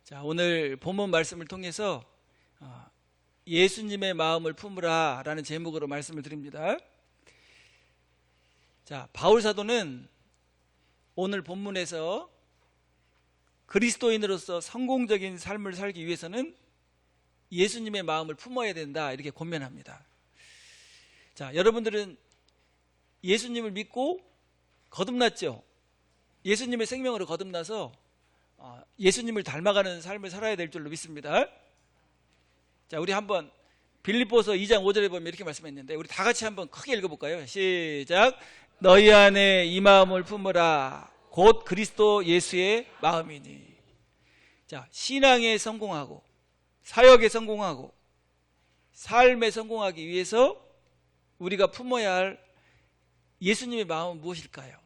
자, 오늘 본문 말씀을 통해서 예수님의 마음을 품으라 라는 제목으로 말씀을 드립니다. 자, 바울 사도는 오늘 본문에서 그리스도인으로서 성공적인 삶을 살기 위해서는 예수님의 마음을 품어야 된다, 이렇게 권면합니다. 자, 여러분들은 예수님을 믿고 거듭났죠? 예수님의 생명으로 거듭나서 예수님을 닮아가는 삶을 살아야 될 줄로 믿습니다. 자, 우리 한번 빌립보서 2장 5절에 보면 이렇게 말씀했는데, 우리 다 같이 한번 크게 읽어볼까요? 시작. 너희 안에 이 마음을 품으라. 곧 그리스도 예수의 마음이니. 자, 신앙에 성공하고 사역에 성공하고 삶에 성공하기 위해서 우리가 품어야 할 예수님의 마음은 무엇일까요?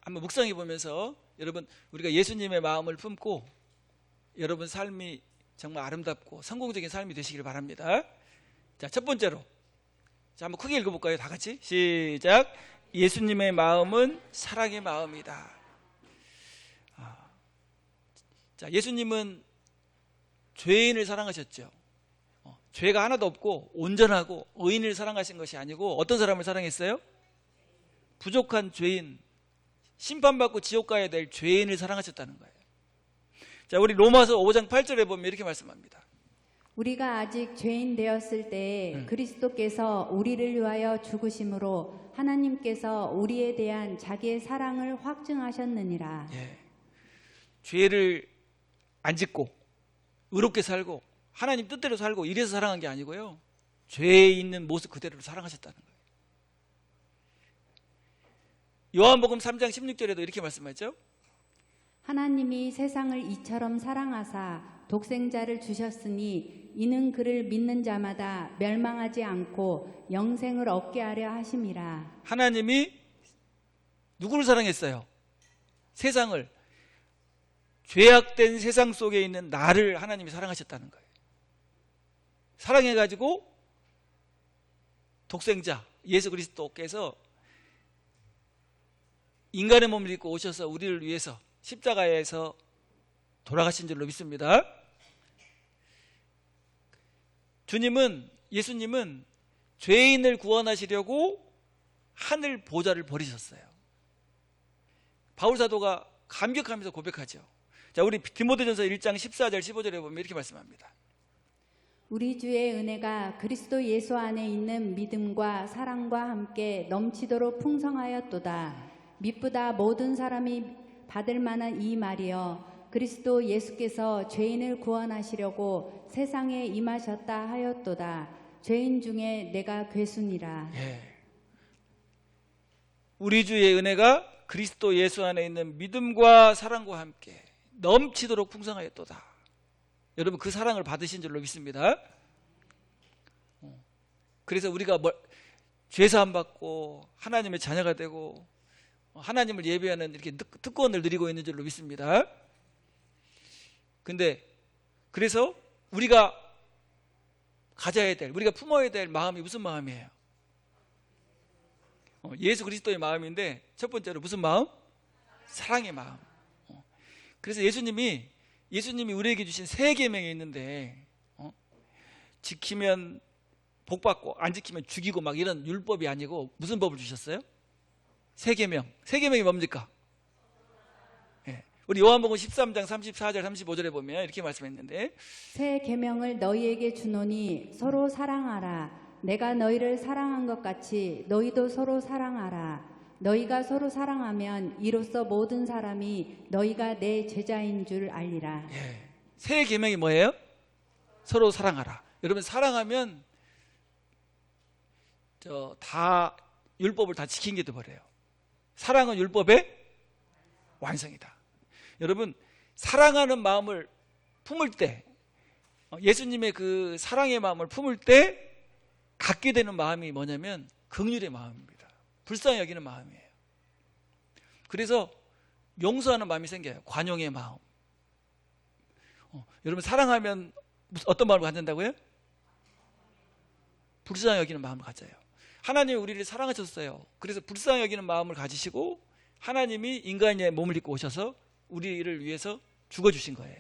한번 묵상해 보면서 여러분, 우리가 예수님의 마음을 품고 여러분 삶이 정말 아름답고 성공적인 삶이 되시길 바랍니다. 자, 첫 번째로, 자, 한번 크게 읽어볼까요? 다 같이 시작. 예수님의 마음은 사랑의 마음이다. 자, 예수님은 죄인을 사랑하셨죠. 죄가 하나도 없고 온전하고 의인을 사랑하신 것이 아니고 어떤 사람을 사랑했어요? 부족한 죄인, 심판받고 지옥 가야 될 죄인을 사랑하셨다는 거예요. 자, 우리 로마서 5장 8절에 보면 이렇게 말씀합니다. 우리가 아직 죄인 되었을 때 그리스도께서 우리를 위하여 죽으심으로 하나님께서 우리에 대한 자기의 사랑을 확증하셨느니라. 예. 죄를 안 짓고 의롭게 살고 하나님 뜻대로 살고 이래서 사랑한 게 아니고요, 죄에 있는 모습 그대로 사랑하셨다는 거예요. 요한복음 3장 16절에도 이렇게 말씀하죠. 하나님이 세상을 이처럼 사랑하사 독생자를 주셨으니 이는 그를 믿는 자마다 멸망하지 않고 영생을 얻게 하려 하심이라. 하나님이 누구를 사랑했어요? 세상을, 죄악된 세상 속에 있는 나를 하나님이 사랑하셨다는 거예요. 사랑해가지고 독생자 예수 그리스도께서 인간의 몸을 입고 오셔서 우리를 위해서 십자가에서 돌아가신 줄로 믿습니다. 예수님은 죄인을 구원하시려고 하늘 보좌를 버리셨어요. 바울 사도가 감격하면서 고백하죠. 자, 우리 디모데전서 1장 14절 15절에 보면 이렇게 말씀합니다. 우리 주의 은혜가 그리스도 예수 안에 있는 믿음과 사랑과 함께 넘치도록 풍성하였도다. 미쁘다 모든 사람이 받을 만한 이 말이여, 그리스도 예수께서 죄인을 구원하시려고 세상에 임하셨다 하였도다. 죄인 중에 내가 괴순이라. 예. 우리 주의 은혜가 그리스도 예수 안에 있는 믿음과 사랑과 함께 넘치도록 풍성하였도다. 여러분, 그 사랑을 받으신 줄로 믿습니다. 그래서 우리가 죄사함 받고 하나님의 자녀가 되고 하나님을 예배하는 이렇게 특권을 누리고 있는 줄로 믿습니다. 근데 그래서 우리가 가져야 될, 우리가 품어야 될 마음이 무슨 마음이에요? 예수 그리스도의 마음인데, 첫 번째로 무슨 마음? 사랑의 마음. 그래서 예수님이 우리에게 주신 세 계명이 있는데, 지키면 복 받고 안 지키면 죽이고 막 이런 율법이 아니고 무슨 법을 주셨어요? 세 계명. 세 계명이 뭡니까? 예. 우리 요한복음 13장 34절 35절에 보면 이렇게 말씀했는데, 새 계명을 너희에게 주노니 서로 사랑하라. 내가 너희를 사랑한 것 같이 너희도 서로 사랑하라. 너희가 서로 사랑하면 이로써 모든 사람이 너희가 내 제자인 줄 알리라. 예. 새 계명이 뭐예요? 서로 사랑하라. 여러분, 사랑하면 다 율법을 다 지킨 게 돼버려요. 사랑은 율법의 완성이다. 여러분, 사랑하는 마음을 품을 때, 예수님의 그 사랑의 마음을 품을 때 갖게 되는 마음이 뭐냐면 긍휼의 마음입니다. 불쌍히 여기는 마음이에요. 그래서 용서하는 마음이 생겨요. 관용의 마음. 여러분, 사랑하면 어떤 마음을 갖는다고요? 불쌍히 여기는 마음을 가져요. 하나님이 우리를 사랑하셨어요. 그래서 불쌍히 여기는 마음을 가지시고 하나님이 인간의 몸을 입고 오셔서 우리를 위해서 죽어주신 거예요.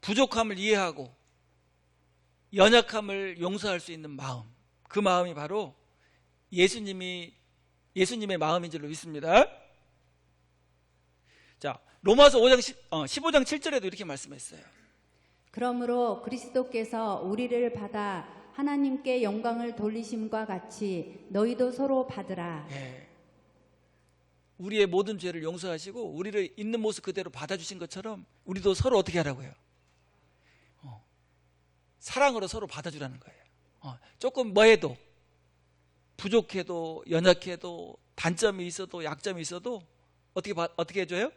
부족함을 이해하고 연약함을 용서할 수 있는 마음, 그 마음이 바로 예수님의 마음인 줄로 믿습니다. 자, 로마서 15장 7절에도 이렇게 말씀했어요. 그러므로 그리스도께서 우리를 받아 하나님께 영광을 돌리심과 같이 너희도 서로 받으라. 예. 우리의 모든 죄를 용서하시고 우리를 있는 모습 그대로 받아주신 것처럼 우리도 서로 어떻게 하라고요? 사랑으로 서로 받아주라는 거예요. 조금 뭐해도, 부족해도 연약해도 단점이 있어도 약점이 있어도 어떻게 해줘요?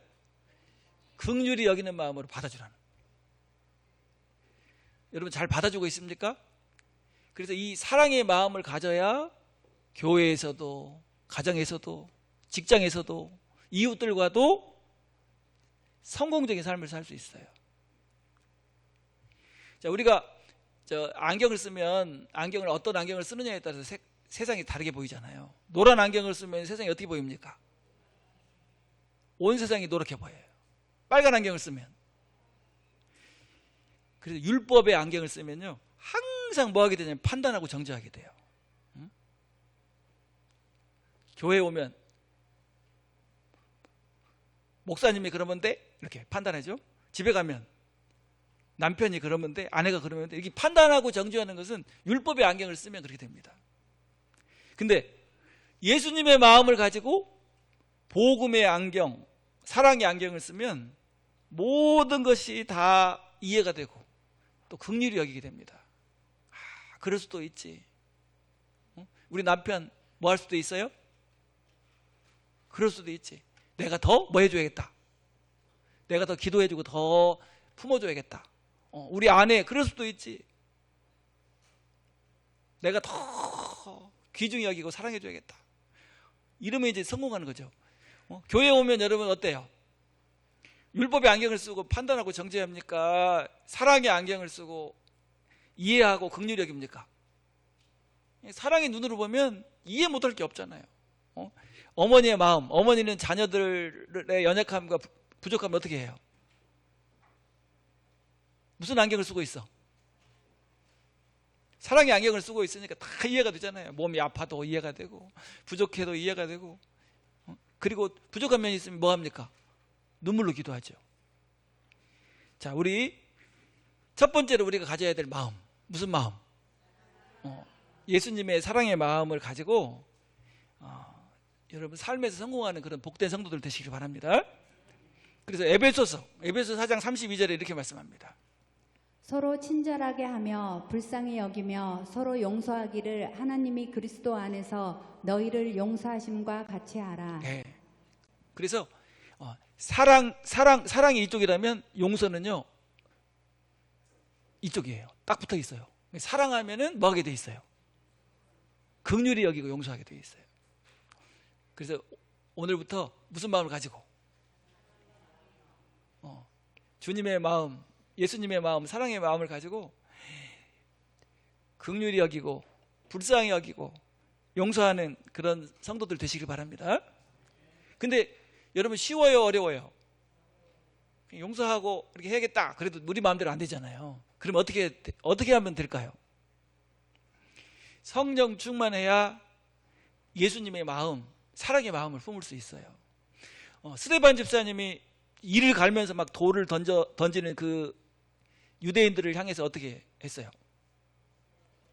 긍휼히 여기는 마음으로 받아주라는. 여러분 잘 받아주고 있습니까? 그래서 이 사랑의 마음을 가져야 교회에서도, 가정에서도, 직장에서도, 이웃들과도 성공적인 삶을 살 수 있어요. 자, 우리가 안경을 쓰면 안경을 어떤 안경을 쓰느냐에 따라서 세상이 다르게 보이잖아요. 노란 안경을 쓰면 세상이 어떻게 보입니까? 온 세상이 노랗게 보여요. 빨간 안경을 쓰면. 그래서 율법의 안경을 쓰면요, 항상 뭐 하게 되냐면 판단하고 정죄하게 돼요. 응? 교회에 오면 목사님이 그러면 돼? 이렇게 판단하죠. 집에 가면 남편이 그러면 돼? 아내가 그러면 돼? 이렇게 판단하고 정죄하는 것은 율법의 안경을 쓰면 그렇게 됩니다. 근데 예수님의 마음을 가지고 복음의 안경, 사랑의 안경을 쓰면 모든 것이 다 이해가 되고 또 긍휼히 여기게 됩니다. 그럴 수도 있지. 우리 남편 뭐 할 수도 있어요? 그럴 수도 있지. 내가 더 뭐 해줘야겠다. 내가 더 기도해주고 더 품어줘야겠다. 우리 아내 그럴 수도 있지. 내가 더 귀중히 여기고 사랑해줘야겠다. 이러면 이제 성공하는 거죠. 교회 오면 여러분 어때요? 율법의 안경을 쓰고 판단하고 정죄합니까? 사랑의 안경을 쓰고 이해하고 긍휼히 여깁니까? 사랑의 눈으로 보면 이해 못할 게 없잖아요. 어머니의 마음, 어머니는 자녀들의 연약함과 부족함을 어떻게 해요? 무슨 안경을 쓰고 있어? 사랑의 안경을 쓰고 있으니까 다 이해가 되잖아요. 몸이 아파도 이해가 되고 부족해도 이해가 되고, 그리고 부족한 면이 있으면 뭐 합니까? 눈물로 기도하죠. 자, 우리 첫 번째로 우리가 가져야 될 마음, 무슨 마음? 예수님의 사랑의 마음을 가지고 여러분 삶에서 성공하는 그런 복된 성도들 되시길 바랍니다. 그래서 에베소서 4장 32절에 이렇게 말씀합니다. 서로 친절하게 하며 불쌍히 여기며 서로 용서하기를 하나님이 그리스도 안에서 너희를 용서하심과 같이 하라. 네. 그래서 사랑이 이쪽이라면 용서는요 이쪽이에요. 딱 붙어 있어요. 사랑하면은 뭐 하게 돼 있어요? 긍휼히 여기고 용서하게 돼 있어요. 그래서 오늘부터 무슨 마음을 가지고 주님의 마음, 예수님의 마음, 사랑의 마음을 가지고 긍휼히 여기고 불쌍히 여기고 용서하는 그런 성도들 되시길 바랍니다. 근데 여러분 쉬워요, 어려워요? 용서하고 이렇게 해야겠다. 그래도 우리 마음대로 안 되잖아요. 그럼 어떻게 하면 될까요? 성령 충만해야 예수님의 마음, 사랑의 마음을 품을 수 있어요. 스데반 집사님이 이를 갈면서 막 돌을 던지는 그 유대인들을 향해서 어떻게 했어요?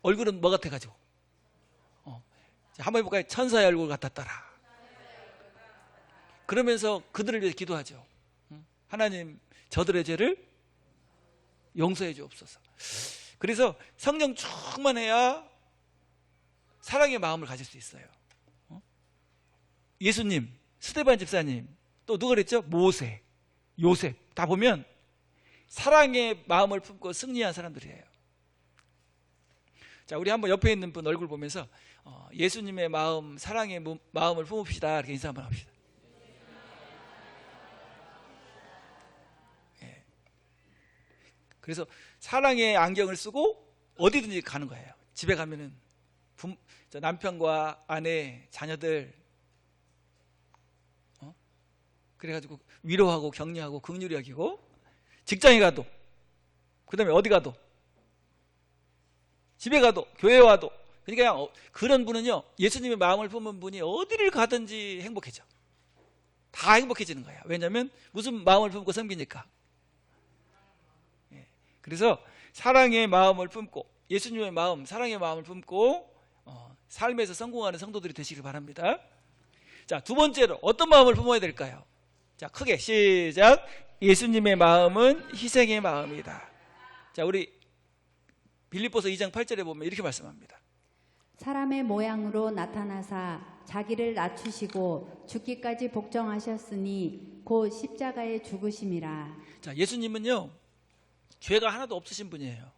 얼굴은 뭐 같아가지고? 한번 해볼까요? 천사의 얼굴 같았더라. 그러면서 그들을 위해 기도하죠. 하나님, 저들의 죄를 용서해 주옵소서. 그래서 성령 충만해야 사랑의 마음을 가질 수 있어요. 예수님, 스데반 집사님, 또 누가 그랬죠? 모세, 요셉 다 보면 사랑의 마음을 품고 승리한 사람들이에요. 자, 우리 한번 옆에 있는 분 얼굴 보면서 예수님의 마음, 사랑의 마음을 품읍시다. 이렇게 인사 한번 합시다. 예. 그래서 사랑의 안경을 쓰고 어디든지 가는 거예요. 집에 가면은 남편과 아내, 자녀들 그래가지고 위로하고 격려하고 긍휼히 여기고, 직장에 가도, 그 다음에 어디 가도, 집에 가도, 교회 와도, 그러니까 그런 분은요, 예수님의 마음을 품은 분이 어디를 가든지 행복해져. 다 행복해지는 거야. 왜냐하면 무슨 마음을 품고 섬기니까. 그래서 사랑의 마음을 품고, 예수님의 마음, 사랑의 마음을 품고 삶에서 성공하는 성도들이 되시길 바랍니다. 자, 두 번째로 어떤 마음을 품어야 될까요? 자, 크게 시작. 예수님의 마음은 희생의 마음이다. 자, 우리 빌립보서 2장 8절에 보면 이렇게 말씀합니다. 사람의 모양으로 나타나사 자기를 낮추시고 죽기까지 복종하셨으니 곧 십자가에 죽으심이라. 자, 예수님은요, 죄가 하나도 없으신 분이에요.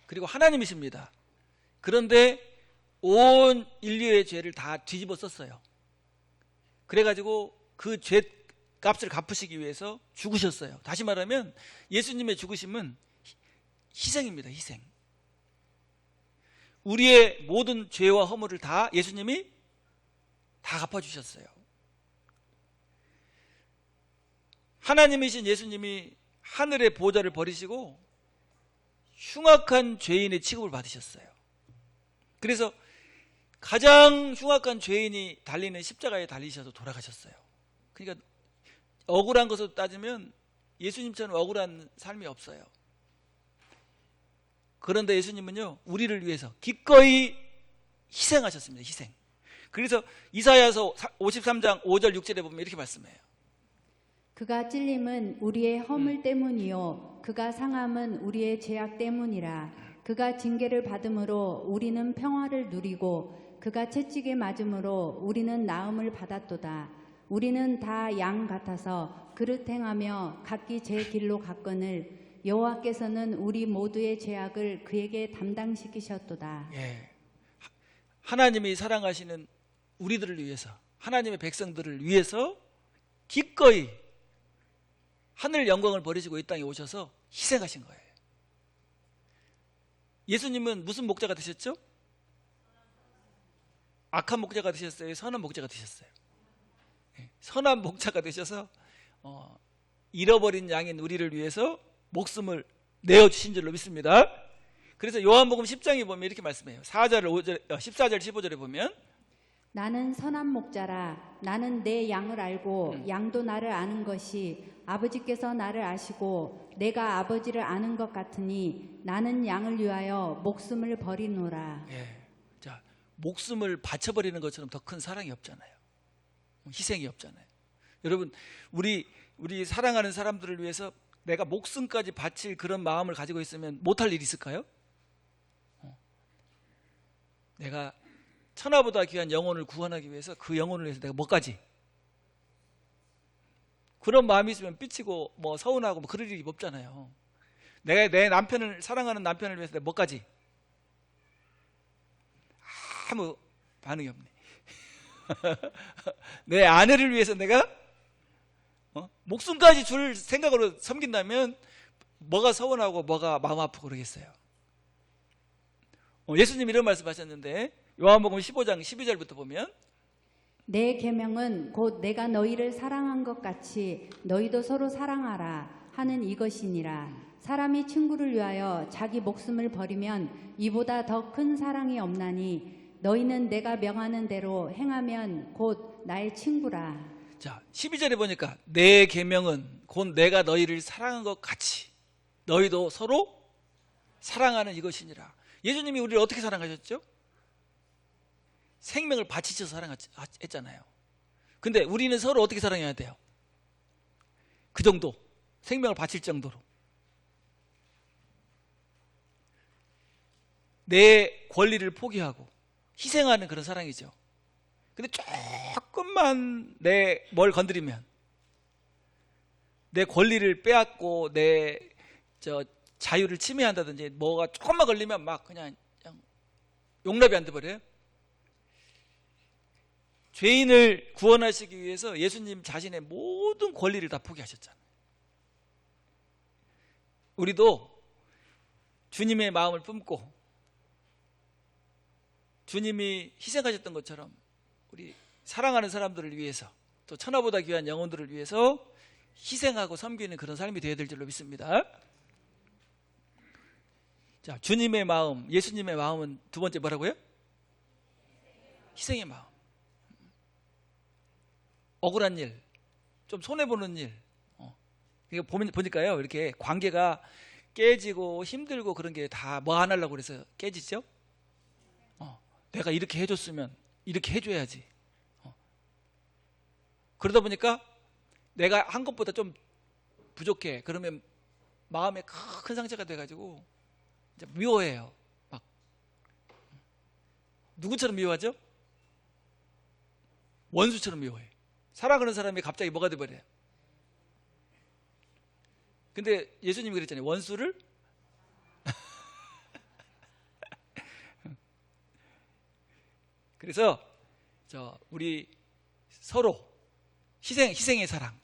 그리고 하나님이십니다. 그런데 온 인류의 죄를 다 뒤집어 썼어요. 그래가지고 그 죄 값을 갚으시기 위해서 죽으셨어요. 다시 말하면 예수님의 죽으심은 희생입니다. 희생. 우리의 모든 죄와 허물을 다 예수님이 다 갚아주셨어요. 하나님이신 예수님이 하늘의 보좌를 버리시고 흉악한 죄인의 취급을 받으셨어요. 그래서 가장 흉악한 죄인이 달리는 십자가에 달리셔서 돌아가셨어요. 그러니까 억울한 것으로 따지면 예수님처럼 억울한 삶이 없어요. 그런데 예수님은요, 우리를 위해서 기꺼이 희생하셨습니다. 희생. 그래서 이사야서 53장 5절 6절에 보면 이렇게 말씀해요. 그가 찔림은 우리의 허물 때문이요 그가 상함은 우리의 죄악 때문이라. 그가 징계를 받음으로 우리는 평화를 누리고 그가 채찍에 맞음으로 우리는 나음을 받았도다. 우리는 다 양 같아서 그릇 행하며 각기 제 길로 갔거늘 여호와께서는 우리 모두의 죄악을 그에게 담당시키셨도다. 예. 하나님이 사랑하시는 우리들을 위해서, 하나님의 백성들을 위해서 기꺼이 하늘 영광을 버리시고 이 땅에 오셔서 희생하신 거예요. 예수님은 무슨 목자가 되셨죠? 악한 목자가 되셨어요? 선한 목자가 되셨어요? 선한 목자가 되셔서 잃어버린 양인 우리를 위해서 목숨을 내어주신 줄로 믿습니다. 그래서 요한복음 10장에 보면 이렇게 말씀해요. 14절 15절에 보면 나는 선한 목자라. 나는 내 양을 알고 양도 나를 아는 것이 아버지께서 나를 아시고 내가 아버지를 아는 것 같으니 나는 양을 위하여 목숨을 버리노라. 예. 자, 목숨을 바쳐버리는 것처럼 더 큰 사랑이 없잖아요. 희생이 없잖아요. 여러분, 우리 사랑하는 사람들을 위해서 내가 목숨까지 바칠 그런 마음을 가지고 있으면 못할 일이 있을까요? 내가 천하보다 귀한 영혼을 구원하기 위해서 그 영혼을 위해서 내가 뭐까지? 그런 마음이 있으면 삐치고 뭐 서운하고 뭐 그럴 일이 없잖아요. 내가 내 남편을, 사랑하는 남편을 위해서 내가 뭐까지? 아무 반응이 없네. 내 아내를 위해서 내가 목숨까지 줄 생각으로 섬긴다면 뭐가 서운하고 뭐가 마음 아프고 그러겠어요. 예수님 이런 말씀하셨는데 요한복음 15장 12절부터 보면 내 계명은 곧 내가 너희를 사랑한 것 같이 너희도 서로 사랑하라 하는 이것이니라. 사람이 친구를 위하여 자기 목숨을 버리면 이보다 더 큰 사랑이 없나니 너희는 내가 명하는 대로 행하면 곧 나의 친구라. 자, 12절에 보니까 내 계명은 곧 내가 너희를 사랑한 것 같이 너희도 서로 사랑하는 이것이니라. 예수님이 우리를 어떻게 사랑하셨죠? 생명을 바치셔서 사랑했잖아요. 근데 우리는 서로 어떻게 사랑해야 돼요? 그 정도, 생명을 바칠 정도로. 내 권리를 포기하고 희생하는 그런 사랑이죠. 근데 조금만 뭘 건드리면 내 권리를 빼앗고 내 자유를 침해한다든지 뭐가 조금만 걸리면 막 그냥 용납이 안 돼버려요. 죄인을 구원하시기 위해서 예수님 자신의 모든 권리를 다 포기하셨잖아요. 우리도 주님의 마음을 품고 주님이 희생하셨던 것처럼 우리 사랑하는 사람들을 위해서 또 천하보다 귀한 영혼들을 위해서 희생하고 섬기는 그런 삶이 되어야 될 줄로 믿습니다. 자, 주님의 마음, 예수님의 마음은 두 번째 뭐라고요? 희생의 마음. 억울한 일, 좀 손해보는 일. 이거 보니까요, 이렇게 관계가 깨지고 힘들고 그런 게 다 뭐 안 하려고 그래서 깨지죠? 내가 이렇게 해줬으면 이렇게 해줘야지. 그러다 보니까 내가 한 것보다 좀 부족해. 그러면 마음에 큰 상처가 돼가지고 이제 미워해요. 막 누구처럼 미워하죠? 원수처럼 미워해. 사랑하는 사람이 갑자기 뭐가 돼버려요. 근데 예수님이 그랬잖아요. 원수를 그래서 우리 서로 희생의 사랑,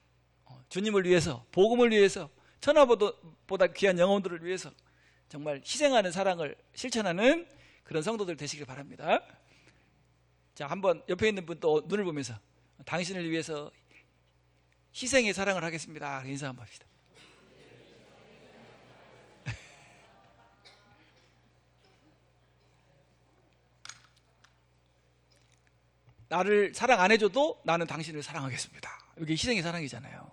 주님을 위해서, 복음을 위해서, 천하보다 귀한 영혼들을 위해서 정말 희생하는 사랑을 실천하는 그런 성도들 되시길 바랍니다. 자, 한번 옆에 있는 분 또 눈을 보면서 당신을 위해서 희생의 사랑을 하겠습니다. 인사 한번 합시다. 나를 사랑 안 해줘도 나는 당신을 사랑하겠습니다. 이게 희생의 사랑이잖아요.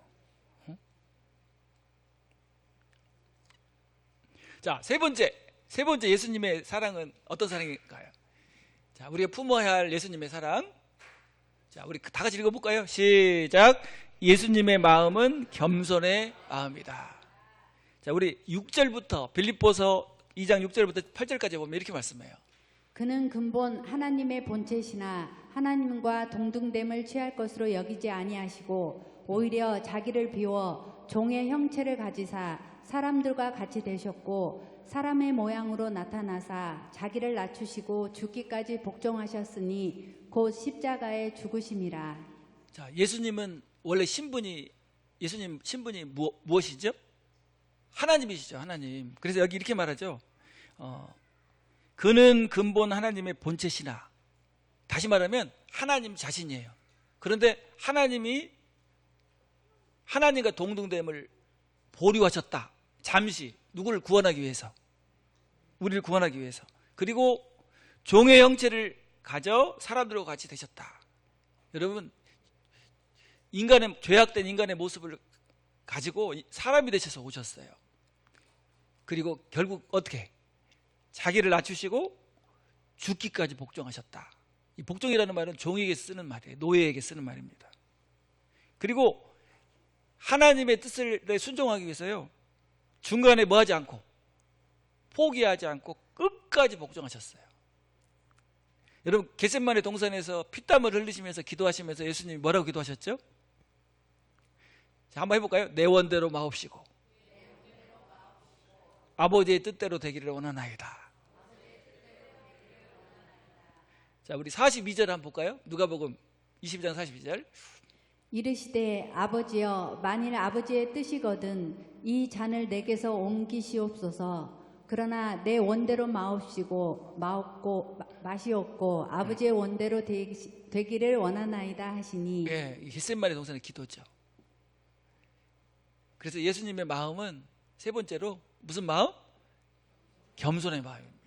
자, 세 번째 예수님의 사랑은 어떤 사랑일까요? 자, 우리가 품어야 할 예수님의 사랑. 자, 우리 다 같이 읽어볼까요? 시작. 예수님의 마음은 겸손의 마음이다. 자, 우리 6절부터 빌립보서 2장 6절부터 8절까지 보면 이렇게 말씀해요. 그는 근본 하나님의 본체시나 하나님과 동등됨을 취할 것으로 여기지 아니하시고 오히려 자기를 비워 종의 형체를 가지사 사람들과 같이 되셨고 사람의 모양으로 나타나사 자기를 낮추시고 죽기까지 복종하셨으니 곧 십자가에 죽으심이라. 자, 예수님은 원래 예수님 신분이 무엇이죠? 하나님이시죠. 하나님. 그래서 여기 이렇게 말하죠. 그는 근본 하나님의 본체시나, 다시 말하면 하나님 자신이에요. 그런데 하나님이 하나님과 동등됨을 보류하셨다. 잠시 누구를 구원하기 위해서, 우리를 구원하기 위해서. 그리고 종의 형체를 가져 사람들과 같이 되셨다. 여러분, 죄악된 인간의 모습을 가지고 사람이 되셔서 오셨어요. 그리고 결국 어떻게? 자기를 낮추시고 죽기까지 복종하셨다. 이 복종이라는 말은 종에게 쓰는 말이에요. 노예에게 쓰는 말입니다. 그리고 하나님의 뜻을 순종하기 위해서요, 중간에 뭐하지 않고 포기하지 않고 끝까지 복종하셨어요. 여러분, 겟세마네 동산에서 피땀을 흘리시면서 기도하시면서 예수님이 뭐라고 기도하셨죠? 자, 한번 해볼까요? 내 원대로 마옵시고 아버지의 뜻대로 되기를 원하나이다. 자, 우리 42절 한번 볼까요? 누가복음 22장 42절. 이르시되 아버지여 만일 아버지의 뜻이거든 이 잔을 내게서 옮기시옵소서. 그러나 내 원대로 마옵시고 마시옵고 아버지의 원대로 되기를 원하나이다 하시니. 예, 겟세마네 동산의 기도죠. 그래서 예수님의 마음은 세 번째로 무슨 마음? 겸손의 마음입니다.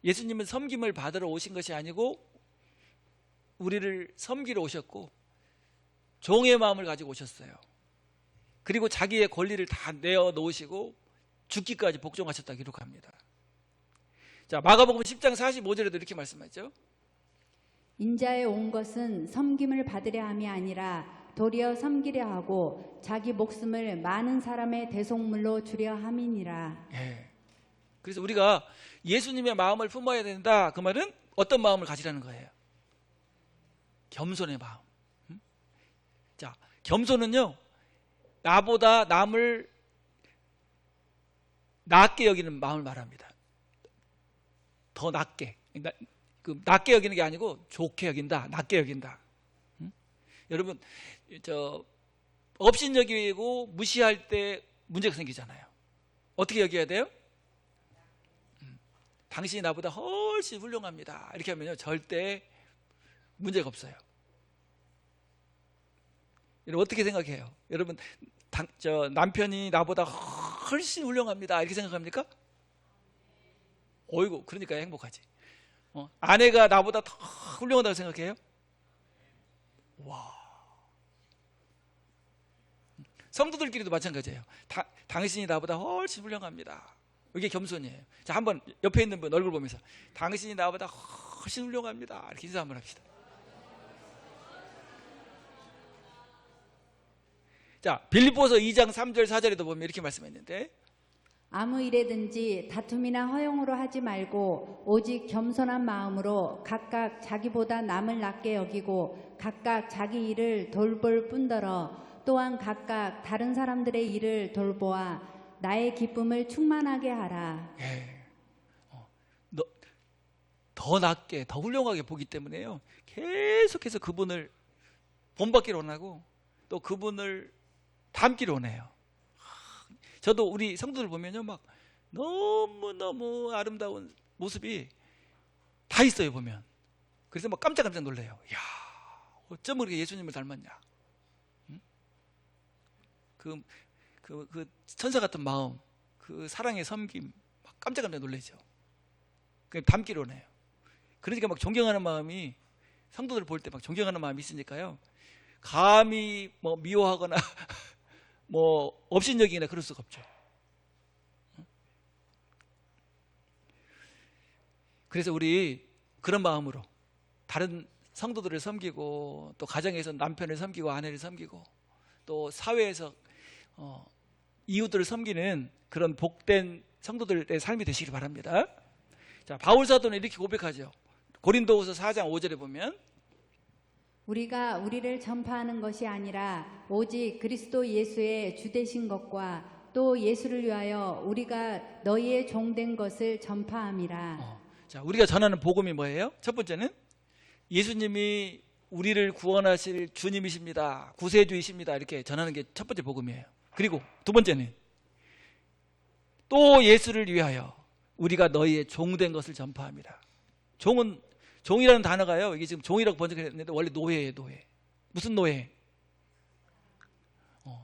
예수님은 섬김을 받으러 오신 것이 아니고 우리를 섬기러 오셨고 종의 마음을 가지고 오셨어요. 그리고 자기의 권리를 다 내어놓으시고 죽기까지 복종하셨다 기록합니다. 자, 마가복음 10장 45절에도 이렇게 말씀하죠. 인자에 온 것은 섬김을 받으려 함이 아니라 도리어 섬기려 하고 자기 목숨을 많은 사람의 대속물로 주려 함이니라. 예. 그래서 우리가 예수님의 마음을 품어야 된다. 그 말은 어떤 마음을 가지라는 거예요? 겸손의 마음. 자, 겸손은요, 나보다 남을 낮게 여기는 마음을 말합니다. 더 낮게. 낮게 여기는 게 아니고 좋게 여긴다, 낮게 여긴다. 여러분, 업신여기고 무시할 때 문제가 생기잖아요. 어떻게 여겨야 돼요? 당신이 나보다 훨씬 훌륭합니다. 이렇게 하면요, 절대 문제가 없어요. 여러분 어떻게 생각해요? 여러분 남편이 나보다 훨씬 훌륭합니다 이렇게 생각합니까? 어이구, 그러니까 행복하지. 아내가 나보다 더 훌륭하다고 생각해요? 와. 성도들끼리도 마찬가지예요. 당신이 나보다 훨씬 훌륭합니다. 이게 겸손이에요. 자, 한번 옆에 있는 분 얼굴 보면서 당신이 나보다 훨씬 훌륭합니다 이렇게 인사 한번 합시다. 자, 빌립보서 2장 3절 4절에도 보면 이렇게 말씀했는데, 아무 일에든지 다툼이나 허용으로 하지 말고 오직 겸손한 마음으로 각각 자기보다 남을 낮게 여기고 각각 자기 일을 돌볼 뿐더러 또한 각각 다른 사람들의 일을 돌보아 나의 기쁨을 충만하게 하라. 예. 더 낮게, 더 훌륭하게 보기 때문에요. 계속해서 그분을 본받기를 원하고 또 그분을 닮기를 원해요. 저도 우리 성도들 보면요, 막 너무너무 아름다운 모습이 다 있어요, 보면. 그래서 막 깜짝깜짝 놀래요. 이야, 어쩜 그렇게 예수님을 닮았냐. 응? 그 천사 같은 마음, 그 사랑의 섬김, 막 깜짝깜짝 놀라죠. 그냥 닮기를 원해요. 그러니까 막 존경하는 마음이, 성도들 볼 때 막 존경하는 마음이 있으니까요, 감히 뭐 미워하거나 뭐 업신여기나 그럴 수가 없죠. 그래서 우리 그런 마음으로 다른 성도들을 섬기고 또 가정에서 남편을 섬기고 아내를 섬기고 또 사회에서 이웃들을 섬기는 그런 복된 성도들의 삶이 되시길 바랍니다. 자, 바울 사도는 이렇게 고백하죠. 고린도후서 4장 5절에 보면, 우리가 우리를 전파하는 것이 아니라 오직 그리스도 예수의 주되신 것과 또 예수를 위하여 우리가 너희의 종된 것을 전파함이라. 자, 우리가 전하는 복음이 뭐예요? 첫 번째는 예수님이 우리를 구원하실 주님이십니다, 구세주이십니다 이렇게 전하는 게 첫 번째 복음이에요. 그리고 두 번째는 또 예수를 위하여 우리가 너희의 종된 것을 전파합니다. 종이라는 단어가요, 이게 지금 종이라고 번역했는데 원래 노예예요. 노예. 무슨 노예?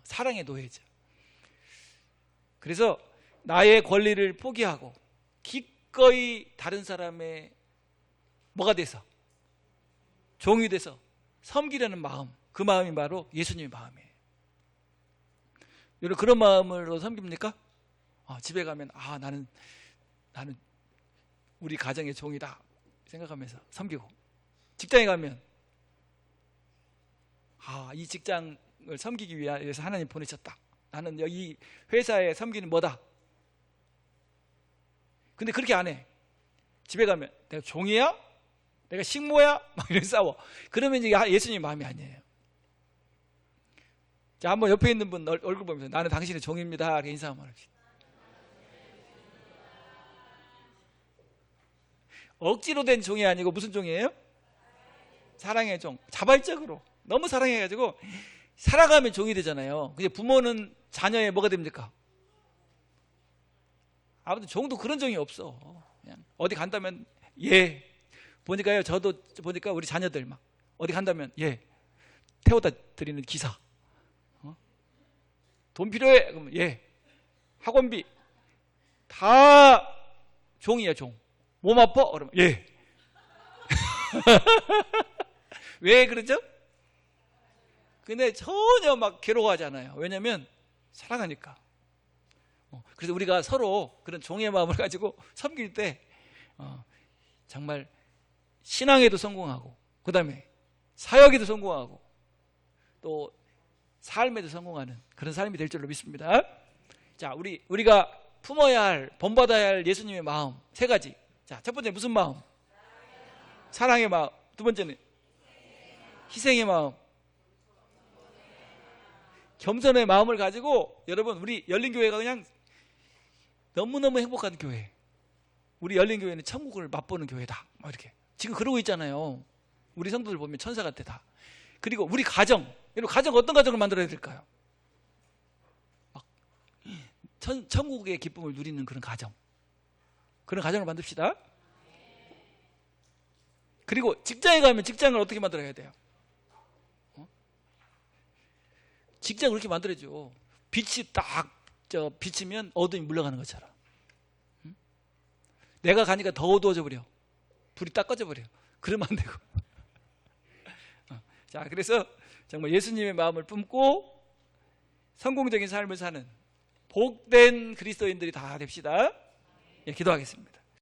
사랑의 노예죠. 그래서 나의 권리를 포기하고 기꺼이 다른 사람의 뭐가 돼서, 종이 돼서 섬기려는 마음, 그 마음이 바로 예수님의 마음이에요. 여러분 그런 마음으로 섬깁니까? 집에 가면 나는 우리 가정의 종이다 생각하면서 섬기고, 직장에 가면 이 직장을 섬기기 위해서 하나님 보내셨다, 나는 여기 회사에 섬기는 뭐다. 근데 그렇게 안 해. 집에 가면 내가 종이야? 내가 식모야? 막 이렇게 싸워. 그러면 이제 예수님 마음이 아니에요. 자, 한번 옆에 있는 분 얼굴 보면서 나는 당신의 종입니다 이렇게 인사 한번 합시다. 억지로 된 종이 아니고 무슨 종이에요? 사랑의 종. 자발적으로 너무 사랑해가지고 살아가면 종이 되잖아요. 근데 부모는 자녀의 뭐가 됩니까? 아무튼 종도 그런 종이 없어. 그냥 어디 간다면 보니까요, 저도 보니까 우리 자녀들 막 어디 간다면 태워다 드리는 기사. 돈 필요해? 그러면 학원비 다 종이야, 종. 몸 아파? 그러면 왜 그러죠? 근데 전혀 막 괴로워하지 않아요. 왜냐하면 사랑하니까. 그래서 우리가 서로 그런 종의 마음을 가지고 섬길 때 정말 신앙에도 성공하고, 그 다음에 사역에도 성공하고, 또 삶에도 성공하는 그런 삶이 될 줄로 믿습니다. 자, 우리가 품어야 할, 본받아야 할 예수님의 마음 세 가지. 자, 첫 번째 무슨 마음? 사랑의 마음. 두 번째는 희생의 마음. 겸손의 마음을 가지고 여러분, 우리 열린교회가 그냥 너무너무 행복한 교회. 우리 열린교회는 천국을 맛보는 교회다. 막 이렇게 지금 그러고 있잖아요. 우리 성도들 보면 천사 같아 다. 그리고 우리 가정, 여러분 가정 어떤 가정을 만들어야 될까요? 막 천국의 기쁨을 누리는 그런 가정, 그런 가정을 만듭시다. 그리고 직장에 가면 직장을 어떻게 만들어야 돼요? 직장 그렇게 만들어줘. 빛이 딱 비치면 어둠이 물러가는 것처럼. 내가 가니까 더 어두워져 버려. 불이 딱 꺼져 버려. 그러면 안 되고. 자, 그래서 정말 예수님의 마음을 품고 성공적인 삶을 사는 복된 그리스도인들이 다 됩시다. 예, 기도하겠습니다.